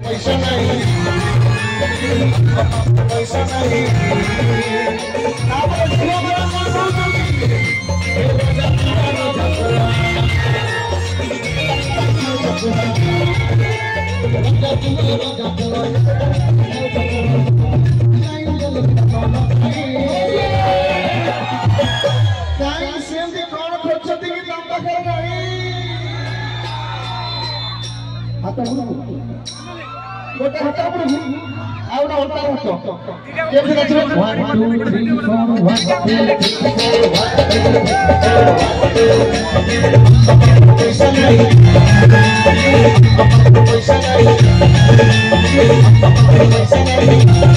पैसा नहीं पैसा नहीं गोटे हाथ ऊपर आउ ना उल्टा हाथ केमति नाचबे 1 2 3 4 1 पैसा नहीं पैसा नहीं पैसा नहीं